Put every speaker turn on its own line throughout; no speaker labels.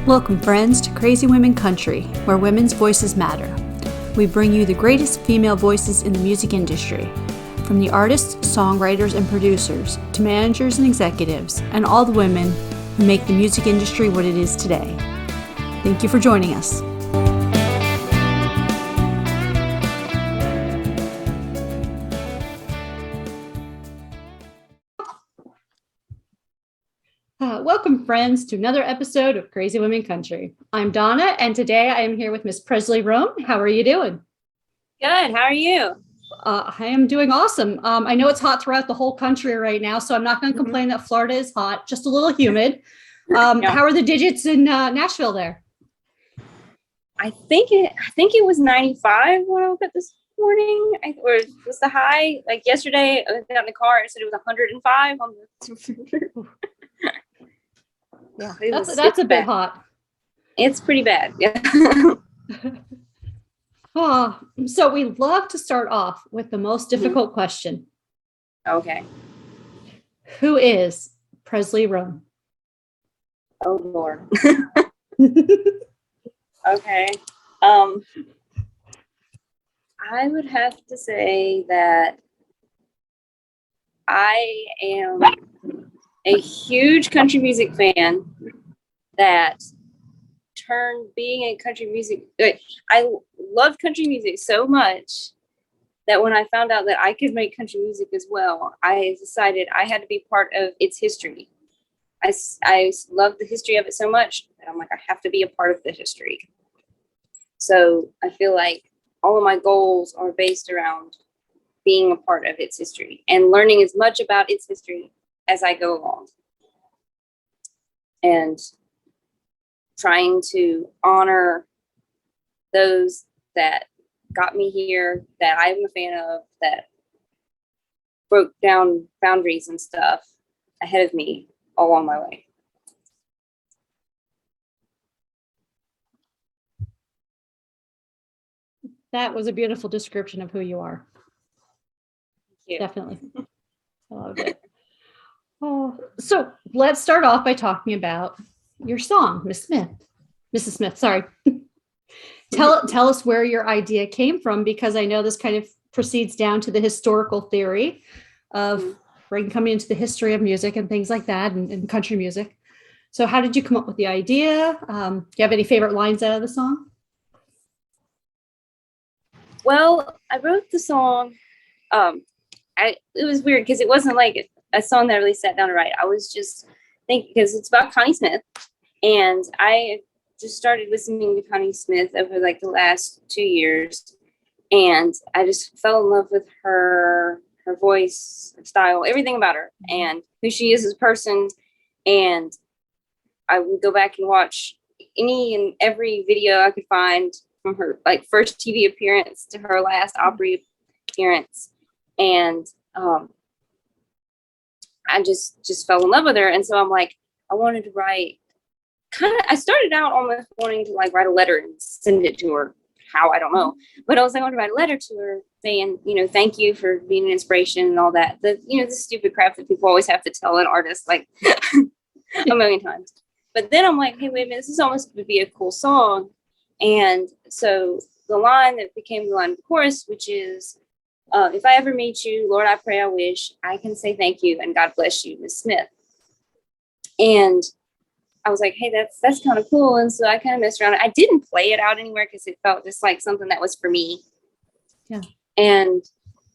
Welcome, friends, to Crazy Women Country, where women's voices matter. We bring you the greatest female voices in the music industry, from the artists, songwriters, and producers, to managers and executives, and all the women who make the music industry what it is today. Thank you for joining us. Welcome, friends, to another episode of Crazy Women Country. I'm Donna, and today I am here with Miss Presley Roan. How are you doing?
Good. How are you?
I am doing awesome. I know it's hot throughout the whole country right now, so I'm not going to complain that Florida is hot, just a little humid. How are the digits in Nashville there?
I think it was 95 when I woke up this morning. Or was the high? Like yesterday, I got in the car. It said it was 105 on the.
Yeah, that's a bit hot.
It's pretty bad. Yeah.
So we love to start off with the most difficult question.
Okay.
Who is Presley Roan?
Oh Lord. Okay. I would have to say that I am a huge country music fan that turned being a country music. I love country music so much that when I found out that I could make country music as well, I decided I had to be part of its history. I love the history of it so much that I'm like, I have to be a part of the history. So I feel like all of my goals are based around being a part of its history and learning as much about its history as I go along. And trying to honor those that got me here, that I'm a fan of, that broke down boundaries and stuff ahead of me all on my way.
That was a beautiful description of who you are.
Thank you.
Definitely. I loved it. So let's start off by talking about your song, Mrs. Smith, sorry. Tell us where your idea came from, because I know this kind of proceeds down to the historical theory of coming into the history of music and things like that, and country music. So how did you come up with the idea? Do you have any favorite lines out of the song?
Well, I wrote the song. It was weird because it wasn't like a song that I really sat down to write. I was just thinking, because it's about Connie Smith, and I just started listening to Connie Smith over like the last 2 years, and I just fell in love with her voice, her style, everything about her, and who she is as a person. And I would go back and watch any and every video I could find from her like first TV appearance to her last Opry appearance, and I just fell in love with her. And so I'm like, I wanted to write I started out almost wanting to like write a letter and send it to her. How, I don't know, but I was like, I want to write a letter to her saying, thank you for being an inspiration and all that. The stupid crap that people always have to tell an artist like a million times. But then I'm like, hey, wait a minute, this is almost going to be a cool song. And so the line that became the line of the chorus, which is, if I ever meet you, Lord, I pray, I wish I can say thank you and God bless you, Miss Smith. And I was like, hey, that's kind of cool. And so I kind of messed around. I didn't play it out anywhere because it felt just like something that was for me.
Yeah. And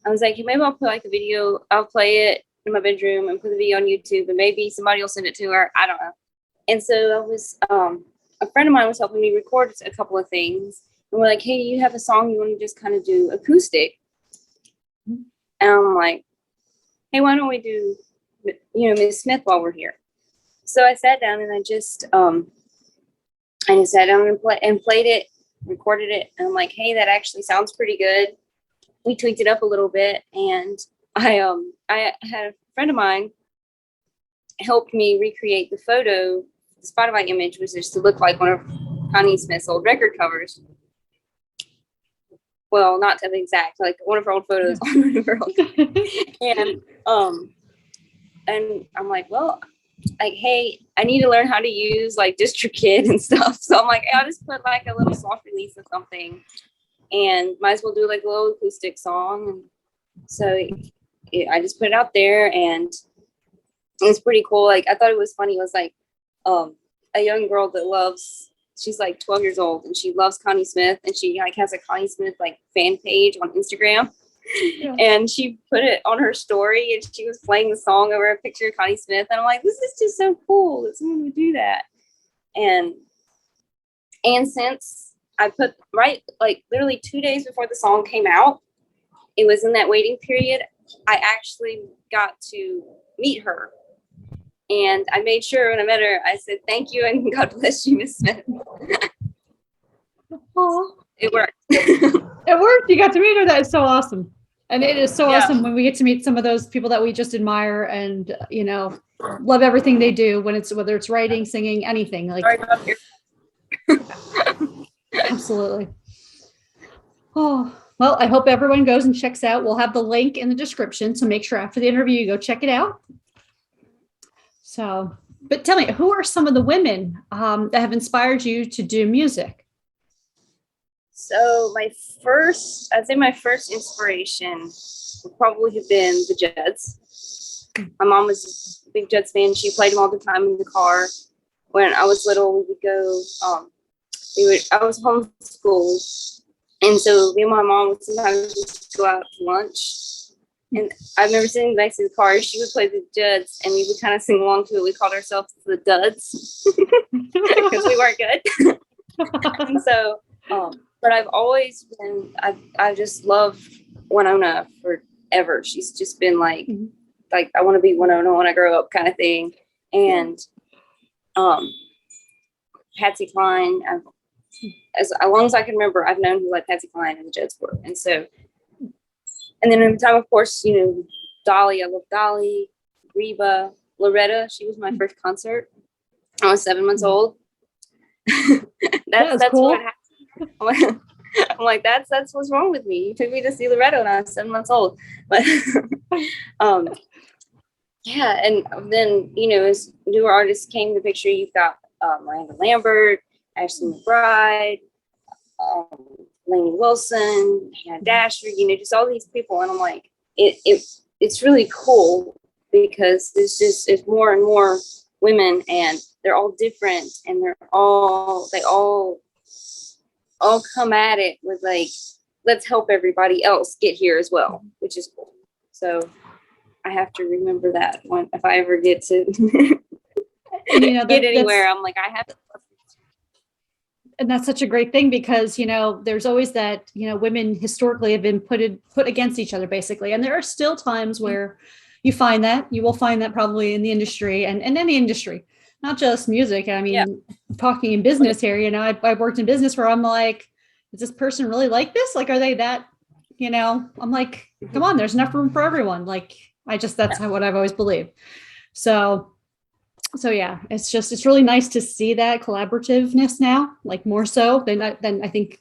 I was like, hey, maybe I'll put like a video. I'll play it in my bedroom and put the video on YouTube, and maybe somebody will send it to her. I don't know. And so I was, a friend of mine was helping me record a couple of things. And we're like, hey, you have a song you want to just kind of do acoustic? And I'm like, hey, why don't we do, Miss Smith while we're here? So I sat down and I just sat down and played it, recorded it. And I'm like, hey, that actually sounds pretty good. We tweaked it up a little bit. And I had a friend of mine helped me recreate the photo. The Spotify image was just to look like one of Connie Smith's old record covers. Well, not to the exact, like one of her old photos on one of her old. And I'm like, well, like, hey, I need to learn how to use like DistroKid and stuff. So I'm like, hey, I'll just put like a little soft release of something, and might as well do like a little acoustic song. And so I just put it out there, and it's pretty cool. Like, I thought it was funny. It was like a young girl that she's like 12 years old, and she loves Connie Smith, and she like has a Connie Smith like fan page on Instagram. Yeah. And she put it on her story, and she was playing the song over a picture of Connie Smith. And I'm like, this is just so cool that someone would do that. And since I put like literally 2 days before the song came out, it was in that waiting period, I actually got to meet her. And I made sure when I met her, I said, thank you and God bless you, Miss Smith.
Oh,
it worked.
It worked. You got to meet her. That is so awesome. And it is so awesome when we get to meet some of those people that we just admire and, you know, love everything they do, whether it's writing, singing, anything. Like, absolutely. Oh, well, I hope everyone goes and checks out. We'll have the link in the description. So make sure after the interview, you go check it out. So, but tell me, who are some of the women that have inspired you to do music?
So I'd say my first inspiration would probably have been the Judds. My mom was a big Judds fan. She played them all the time in the car. When I was little, we would go, I was homeschooled. And so me and my mom would sometimes just go out to lunch. And I remember sitting next to the car, she would play the Judds, and we would kind of sing along to it. We called ourselves the Duds because we weren't good. And so, but I've always been, I just love Winona forever. She's just been like I want to be Winona when I grow up kind of thing. And Patsy Cline, as long as I can remember, I've known who like Patsy Cline and the Judds were. And so, and then in the time, of course, you know, Dolly, I love Dolly, Reba, Loretta. She was my first concert. I was 7 months old. That's cool. What happened. I'm like, that's what's wrong with me. You took me to see Loretta when I was 7 months old. But yeah, and then, you know, as newer artists came to the picture, you've got Miranda Lambert, Ashley McBride, Lainey Wilson, Hannah Dasher, you know, just all these people. And I'm like, it's really cool because it's more and more women, and they're all different, and they all come at it with like, let's help everybody else get here as well, which is cool. So I have to remember that if I ever get to you know, get anywhere. I'm like, I have to.
And that's such a great thing because, you know, there's always that, you know, women historically have been put against each other, basically. And there are still times where you will find that probably in the industry and in any industry, not just music. I mean, talking in business here, you know, I've worked in business where I'm like, is this person really like this? Like, are they that, you know, I'm like, come on, there's enough room for everyone. Like, that's what I've always believed. So yeah, it's really nice to see that collaborativeness now, like more so than I think.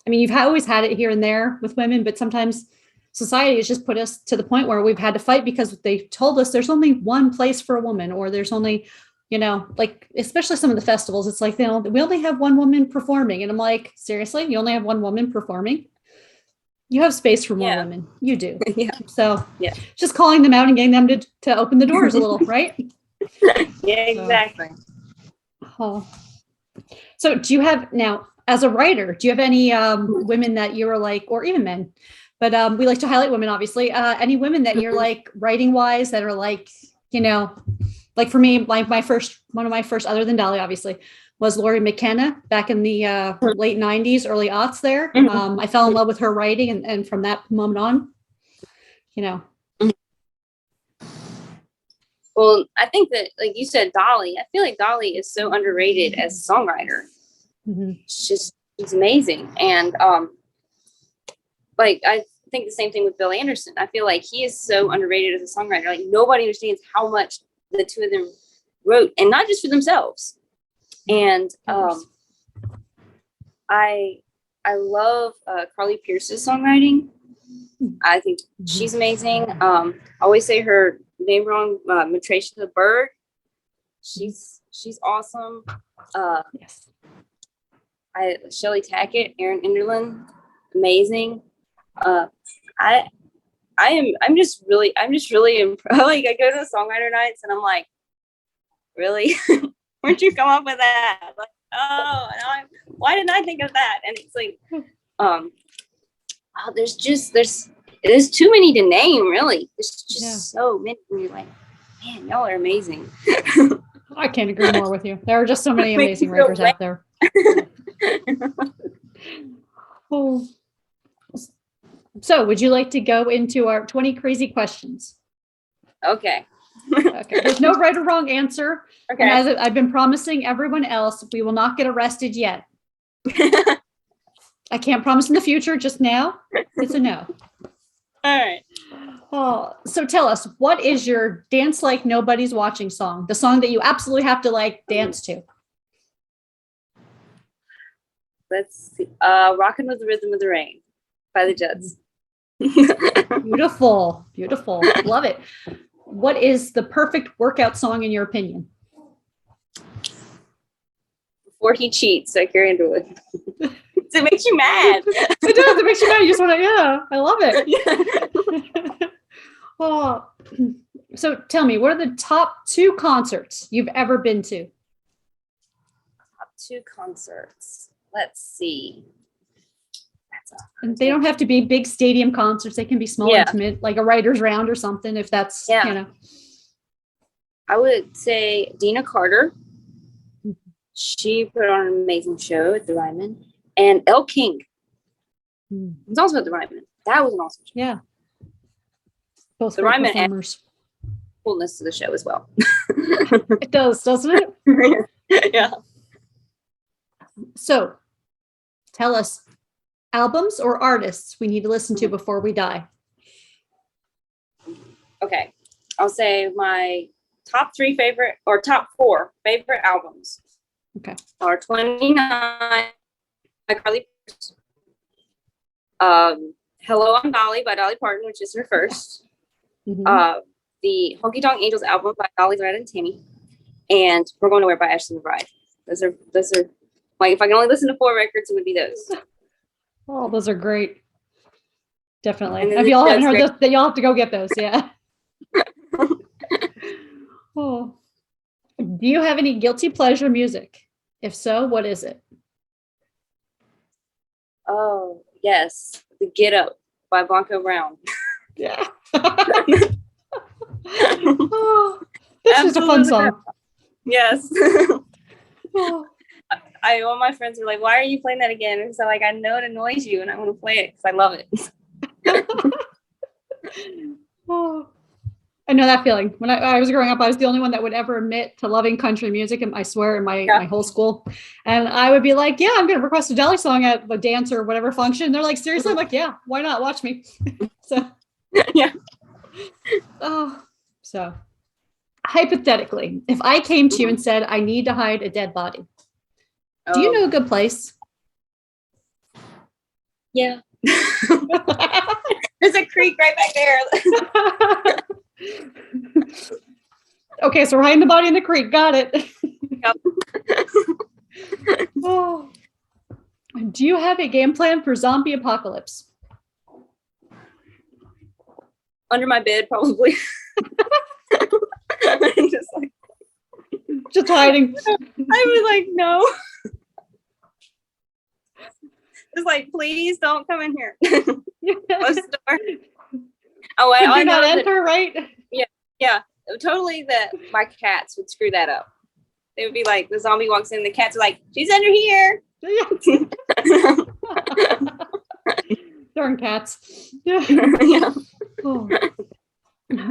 I mean, you've always had it here and there with women, but sometimes society has just put us to the point where we've had to fight because they told us there's only one place for a woman, or there's only, you know, like especially some of the festivals, it's like, you know, we only have one woman performing, and I'm like, seriously, you only have one woman performing? You have space for more women. You do. So just calling them out and getting them to open the doors a little, right?
Yeah, exactly.
So do you have now, as a writer, do you have any women that you were like, or even men, but we like to highlight women, obviously, any women that you're like writing wise that are like, you know, like for me, like one of my first, other than Dolly, obviously, was Lori McKenna back in the late 90s, early aughts there. I fell in love with her writing, and from that moment on, you know.
Well, I think that, like you said, Dolly, I feel like Dolly is so underrated as a songwriter. She's amazing. And like, I think the same thing with Bill Anderson. I feel like he is so underrated as a songwriter. Like, nobody understands how much the two of them wrote, and not just for themselves. And I love Carly Pearce's songwriting. I think she's amazing. I always say her name wrong, Matricia the Bird. She's awesome.
Yes.
Shelly Tackett, Erin Enderlin, amazing. I'm just really like I go to the songwriter nights and I'm like, really? Where'd you come up with that? Like, why didn't I think of that? And it's like, there's too many to name, really. There's just so many. And you're like, man, y'all are amazing.
I can't agree more with you. There are just so many amazing writers out there. Oh. So, would you like to go into our 20 crazy questions?
Okay.
Okay. There's no right or wrong answer.
Okay.
And as I've been promising everyone else, we will not get arrested yet. I can't promise in the future. Just now, it's a no.
All right.
Oh, so tell us, what is your dance like nobody's watching song? The song that you absolutely have to like dance to.
Let's see. Rockin' with the Rhythm of the Rain by the Judds.
Beautiful. Beautiful. Love it. What is the perfect workout song in your opinion?
Before He Cheats by Carrie Underwood. It makes you mad.
It does. It makes you mad. You just want to, I love it. Oh, so tell me, what are the top 2 concerts you've ever been to?
Top 2 concerts. Let's see.
And they don't have to be big stadium concerts. They can be small, intimate, like a writer's round or something, if that's,
I would say Dina Carter. She put on an amazing show at the Ryman. And Elle King. It was also at the Ryman. That was an awesome show.
Yeah. Both
the Ryman
performers.
Coolness to the show as well.
It does, doesn't it?
Yeah.
So tell us albums or artists we need to listen to before we die.
Okay. I'll say my top 4 favorite albums.
Okay.
Are 29 by Carly Pierce. Hello, I'm Dolly by Dolly Parton, which is her first.
Mm-hmm.
The Honky Tonk Angels album by Dolly Red and Tammy. And We're Going Nowhere by Ashley McBride. Those are like, if I can only listen to 4 records, it would be those.
Oh, those are great. Definitely. If y'all haven't heard those, then y'all have to go get those. Yeah. Oh. Do you have any guilty pleasure music? If so, what is it?
Oh, yes. The Get Up by Blanco Brown.
Yeah. Oh, this is a fun song.
Yes.
Oh.
All my friends are like, why are you playing that again? And so, like, I know it annoys you and I want to play it because I love it.
Oh. I know that feeling. When I was growing up, I was the only one that would ever admit to loving country music, and I swear in my whole school. And I would be like, yeah, I'm going to request a Dolly song at the dance or whatever function. They're like, seriously? I'm like, yeah, why not? Watch me. So,
yeah.
Oh, so hypothetically, if I came to you and said, I need to hide a dead body, do you know a good place?
Yeah. There's a creek right back there.
Okay, so we're hiding the body in the creek. Got it.
Yep.
Oh. Do you have a game plan for zombie apocalypse?
Under my bed, probably.
Just hiding.
I was like, no. It's like, please don't come in here. Close the door. Oh, I
not
know
enter, right?
Yeah, totally. That my cats would screw that up. They would be like, the zombie walks in, the cats are like, she's under here.
Darn cats. Yeah.
Yeah.
Oh.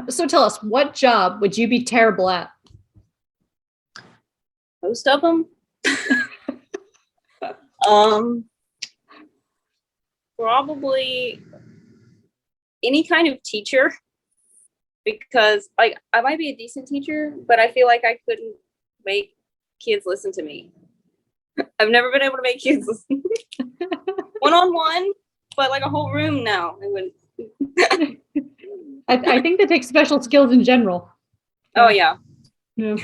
So tell us, what job would you be terrible at?
Most of them. Probably any kind of teacher, because like I might be a decent teacher, but I feel like I couldn't make kids listen to me. I've never been able to make kids listen. One-on-one, but like a whole room now. It would.
I think that takes special skills in general.
Oh yeah.
Yeah.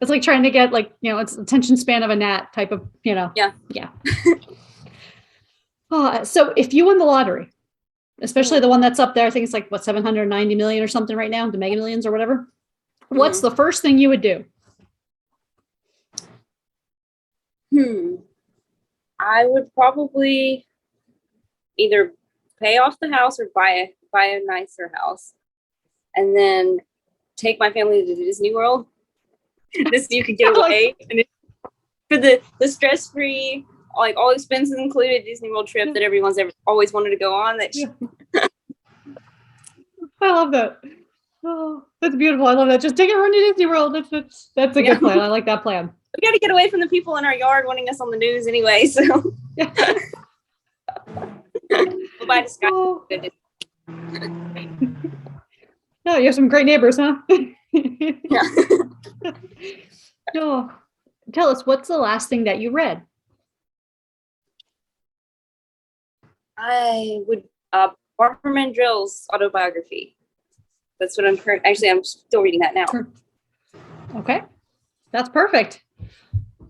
It's like trying to get like, it's attention span of a gnat type of,
Yeah.
Yeah. So if you won the lottery, especially the one that's up there, I think it's like, 790 million or something right now, the Mega Millions or whatever. What's the first thing you would do?
I would probably either pay off the house or buy a nicer house, and then take my family to Disney World. This you could get away and for the stress-free, like all expenses included Disney World trip that everyone's always wanted to go on.
I love that. Oh, that's beautiful. I love that. Just take everyone to Disney World. That's a good plan. I like that plan.
We got to get away from the people in our yard wanting us on the news anyway. So we'll buy the sky.
Oh. No, you have some great neighbors, huh?
Yeah.
Oh, tell us, what's the last thing that you read?
I would Barbara Mandrell's autobiography. That's what I'm still reading that now.
Okay, that's perfect.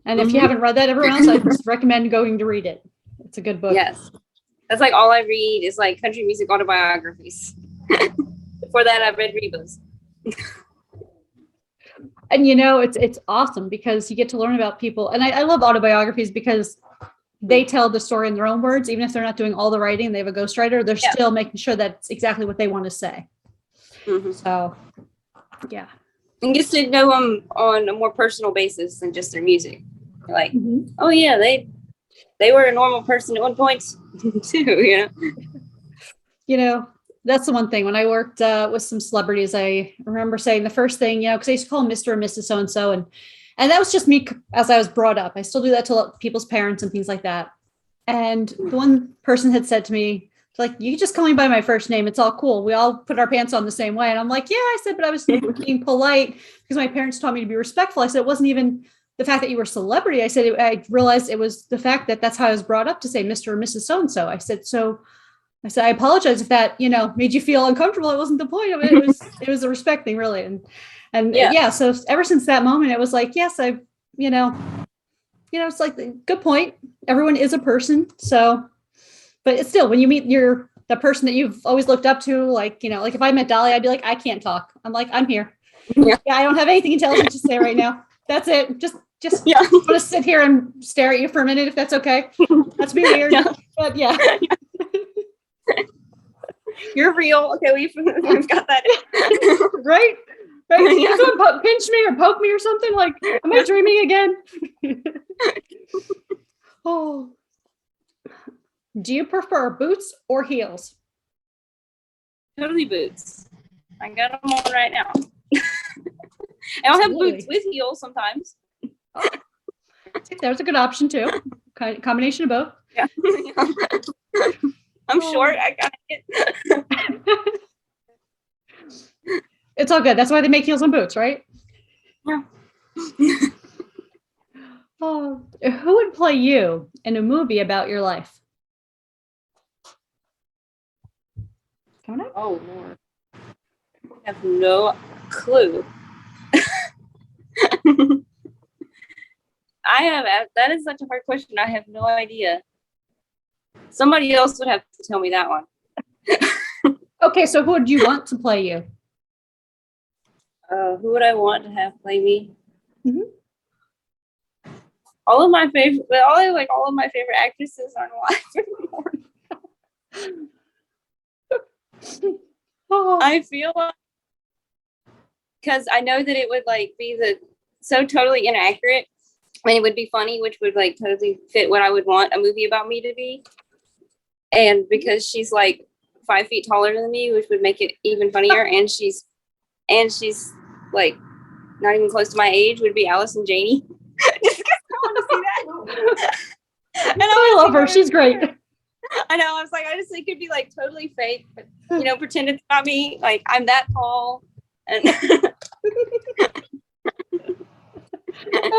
And if you haven't read that, everyone else, I recommend going to read it. It's a good book.
Yes, that's like all I read is like country music autobiographies. Before that, I've read Reba's.
And it's awesome because you get to learn about people. And I love autobiographies because they tell the story in their own words, even if they're not doing all the writing. They have a ghostwriter. They're still making sure that's exactly what they want to say. So, yeah.
And gets to know them on a more personal basis than just their music. Like, oh yeah, they were a normal person at one point too.
That's the one thing. When I worked with some celebrities, I remember saying the first thing, because I used to call them Mr. and Mrs. So-and-so. And that was just me as I was brought up. I still do that to people's parents and things like that. And the one person had said to me, like, you can just call me by my first name. It's all cool. We all put our pants on the same way. And I'm like, yeah, I said, but I was being polite because my parents taught me to be respectful. I said, it wasn't even the fact that you were a celebrity. I said, I realized it was the fact that that's how I was brought up to say Mr. or Mrs. So-and-so. I said, I apologize if that, made you feel uncomfortable. It wasn't the point of it. It was a respect thing, really. And so ever since that moment, it was like, yes, it's like, good point. Everyone is a person. So, but it's still, when you meet the person that you've always looked up to, like if I met Dolly, I'd be like, I can't talk. I'm like, I'm here. Yeah, I don't have anything intelligent to say right now. That's it. Just want to sit here and stare at you for a minute, if that's okay. That's be weird. But yeah.
You're real. Okay, we've got that.
Right? Can someone pinch me or poke me or something? Like, am I dreaming again? Oh. Do you prefer boots or heels?
Totally boots. I got them on right now. I don't have boots with heels sometimes.
Oh. There's a good option too. Combination of both.
Yeah. I'm short. I got it.
It's all good. That's why they make heels and boots, right?
Yeah.
Oh, who would play you in a movie about your life?
Oh, Lord. I have no clue. That is such a hard question. I have no idea. Somebody else would have to tell me that one.
Okay, so who would you want to play you?
Who would I want to have play me? All of my favorite actresses aren't alive anymore. I feel like, because I know that it would like be so totally inaccurate, and it would be funny, which would like totally fit what I would want a movie about me to be. And because she's like 5 feet taller than me, which would make it even funnier, and she's like not even close to my age, would be Allison Janney. Just because I want to see that. And
I love her. She's great.
I know. I was like, I just think it'd be like totally fake, but pretend it's not me. Like I'm that tall. And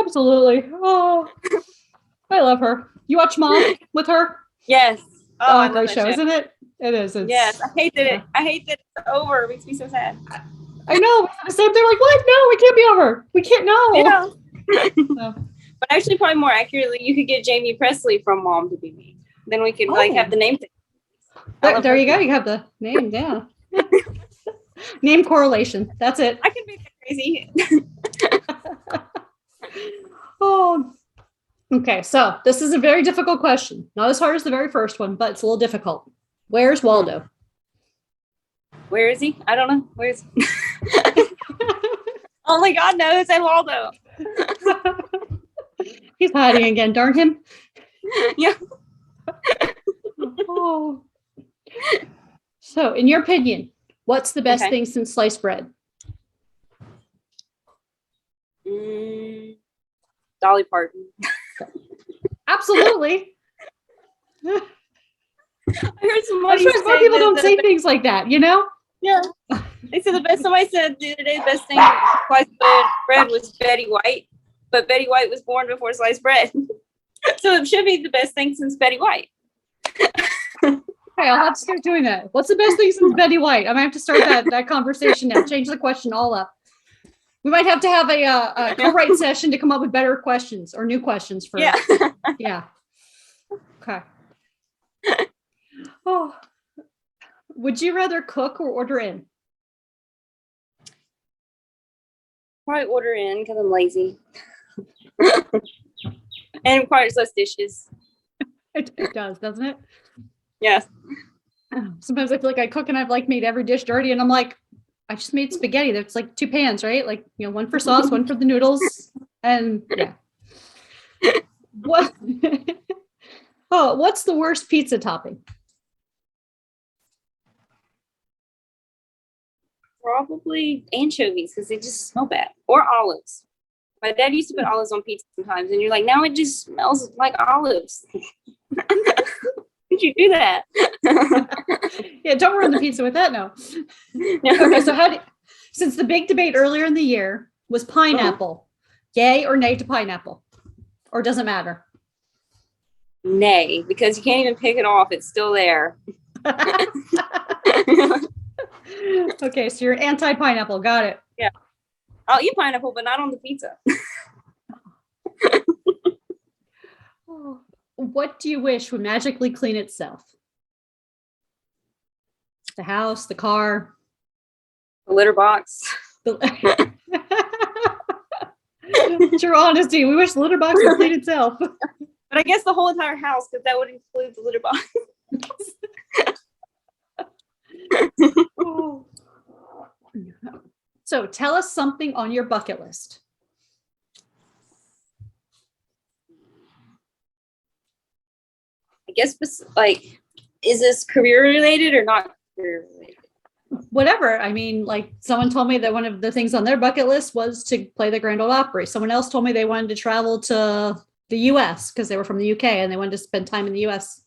Absolutely. Oh, I love her. You watch Mom with her?
Yes.
Oh, great show, isn't it? It is.
Yes. I hate that it's over. It makes me so sad.
I know. The same. They're like, what? No, we can't be over. We can't know.
But actually, probably more accurately, you could get Jamie Presley from Mom to be me. Then we could like have the name thing.
There you go. You have the name. Yeah. Name correlation. That's it.
I can be that crazy.
Oh, okay. So this is a very difficult question. Not as hard as the very first one, but it's a little difficult. Where's Waldo?
Where is he? I don't know. Where's only God knows, and Waldo.
He's hiding again. Darn him.
Yeah.
Oh. So, in your opinion, what's the best
Okay.
thing since sliced bread?
Dolly Parton.
Absolutely.
I heard somebody
I'm sure more
say
people don't
that
say things like that, you know?
Yeah. They said the best. Somebody said the other day the best thing sliced bread was Betty White, but Betty White was born before sliced bread, so it should be the best thing since Betty White.
Okay, I'll have to start doing that. What's the best thing since Betty White? I might have to start that conversation now. Change the question all up. We might have to have a co-write session to come up with better questions or new questions for.
Yeah.
Yeah. Okay. Oh, would you rather cook or order in?
Probably order in because I'm lazy, and it requires less dishes.
It does, doesn't it?
Yes.
Sometimes I feel like I cook and I've like made every dish dirty, and I'm like, I just made spaghetti. That's like 2 pans, right? Like, you know, one for sauce, one for the noodles, and yeah. What? Oh, what's the worst pizza topping?
Probably anchovies because they just smell bad, or olives. My dad used to put olives on pizza sometimes, and you're like, now it just smells like olives. Did you do that?
Yeah, don't ruin the pizza with that. No. Okay, so since the big debate earlier in the year was pineapple, yay or nay to pineapple, or does it matter?
Nay, because you can't even pick it off; it's still there.
Okay, so you're anti-pineapple. Got it.
Yeah, I'll eat pineapple, but not on the pizza.
What do you wish would magically clean itself? The house, the car,
The litter box.
True honesty. We wish the litter box would clean itself.
But I guess the whole entire house, because that would include the litter box.
So tell us something on your bucket list.
I guess, like, is this career related or not career related?
Whatever. I mean, like someone told me that one of the things on their bucket list was to play the Grand Ole Opry. Someone else told me they wanted to travel to the US because they were from the UK and they wanted to spend time in the US.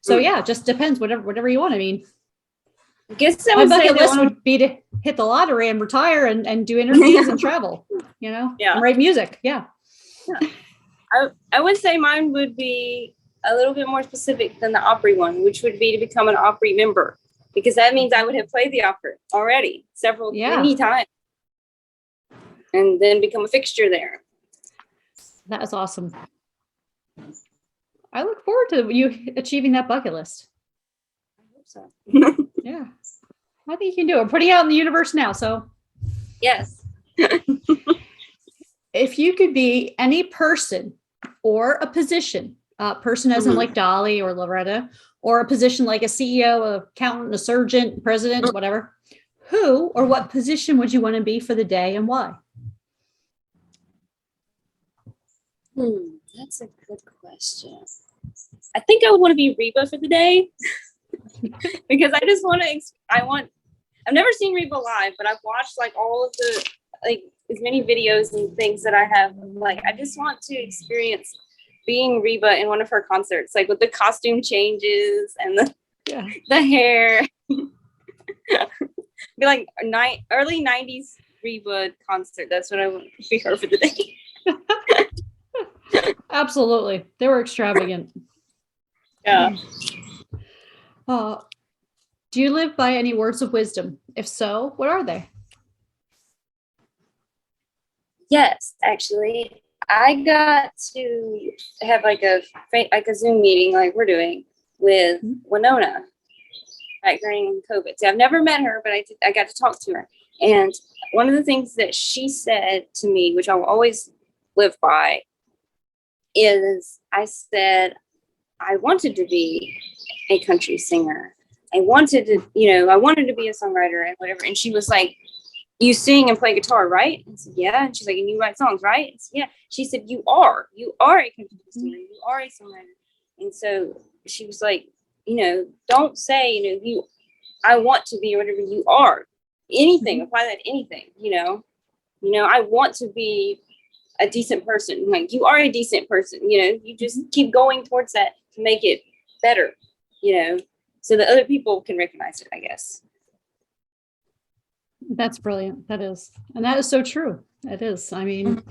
So yeah, it just depends. Whatever you want. I mean,
I guess
my bucket list would be to hit the lottery and retire and do interviews and travel, you know, and write music. Yeah.
I would say mine would be a little bit more specific than the Opry one, which would be to become an Opry member, because that means I would have played the Opry already many times and then become a fixture there.
That is awesome. I look forward to you achieving that bucket list.
I hope so.
Yeah. I think you can do it. We're putting it out in the universe now. So
yes.
If you could be any person or a position, person as in like Dolly or Loretta, or a position like a CEO, an accountant, a surgeon, president, whatever, who or what position would you want to be for the day and why?
That's a good question. I think I would want to be Reba for the day because I just want to, I've never seen Reba live, but I've watched like all of the, like as many videos and things that I have. Like, I just want to experience being Reba in one of her concerts, like with the costume changes and the hair. Be like early 90s Reba concert. That's what I want to be her for the day.
Absolutely. They were extravagant.
Yeah.
Do you live by any words of wisdom? If so, what are they?
Yes, actually, I got to have like a Zoom meeting like we're doing with Winona, right, during COVID. So I've never met her, but I got to talk to her. And one of the things that she said to me, which I'll always live by, is I said I wanted to be a country singer. I wanted to be a songwriter and whatever. And she was like, you sing and play guitar, right? I said, yeah. And she's like, and you write songs, right? I said, yeah. She said, you are a country singer. You are a songwriter. And so she was like, don't say, I want to be or whatever. You are. Anything, apply that to anything, I want to be a decent person. Like, you are a decent person, you just keep going towards that to make it better, so that other people can recognize it, I guess.
That's brilliant. That is. And that is so true. It is. I mean,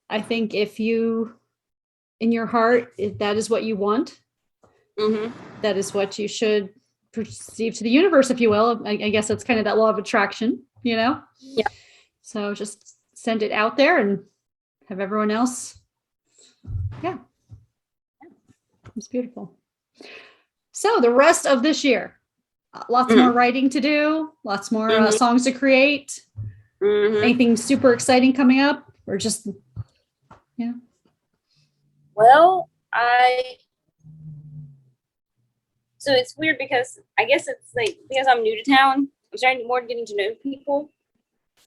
I think if you, in your heart, if that is what you want, that is what you should perceive to the universe, if you will. I guess that's kind of that law of attraction, Yeah. So just send it out there and have everyone else. Yeah. It's beautiful. So the rest of this year, lots more writing to do, lots more songs to create. Anything super exciting coming up, or just,
Well, so it's weird because I guess it's like, because I'm new to town, I'm starting more getting to know people.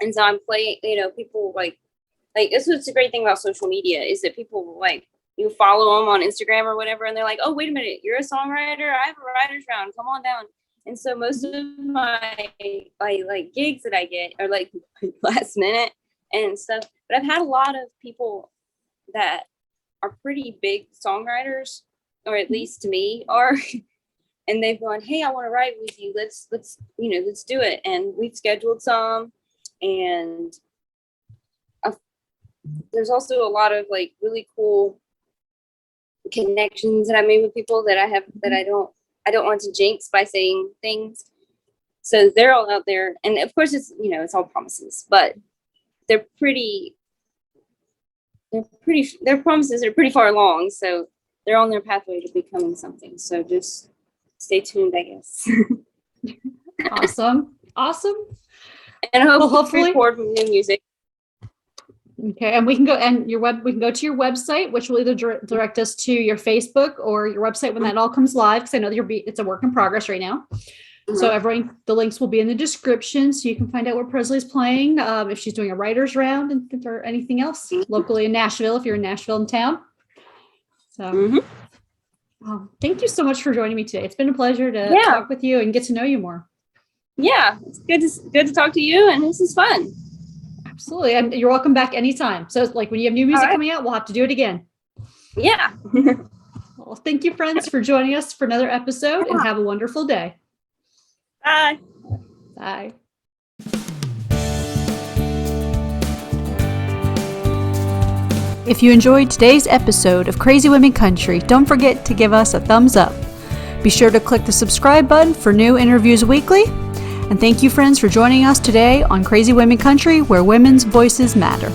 And so I'm playing, people like this is the great thing about social media, is that people like, you follow them on Instagram or whatever, and they're like, oh, wait a minute, you're a songwriter? I have a writer's round, come on down. And so most of my like gigs that I get are like last minute and stuff. But I've had a lot of people that are pretty big songwriters, or at least to me are. And they've gone, hey, I want to write with you. Let's do it. And we've scheduled some. And there's also a lot of like really cool connections that I made with people that I have, that I don't want to jinx by saying things. So they're all out there. And of course it's, it's all promises, but their promises are pretty far along. So they're on their pathway to becoming something. So just stay tuned, I guess.
Awesome.
And hopefully record new music.
Okay, and we can go to your website, which will either direct us to your Facebook or your website when that all comes live, because I know that it's a work in progress right now. So the links will be in the description, so you can find out where Presley's playing, if she's doing a writer's round or anything else locally in Nashville, if you're in Nashville in town. So thank you so much for joining me today. It's been a pleasure to talk with you and get to know you more. Yeah, it's good to talk to you, and this is fun. Absolutely. And you're welcome back anytime. So like when you have new music coming out, we'll have to do it again. Yeah. Well, thank you, friends, for joining us for another episode, and have a wonderful day. Bye. Bye. If you enjoyed today's episode of Crazy Women Country, don't forget to give us a thumbs up. Be sure to click the subscribe button for new interviews weekly. And thank you, friends, for joining us today on Crazy Women Country, where women's voices matter.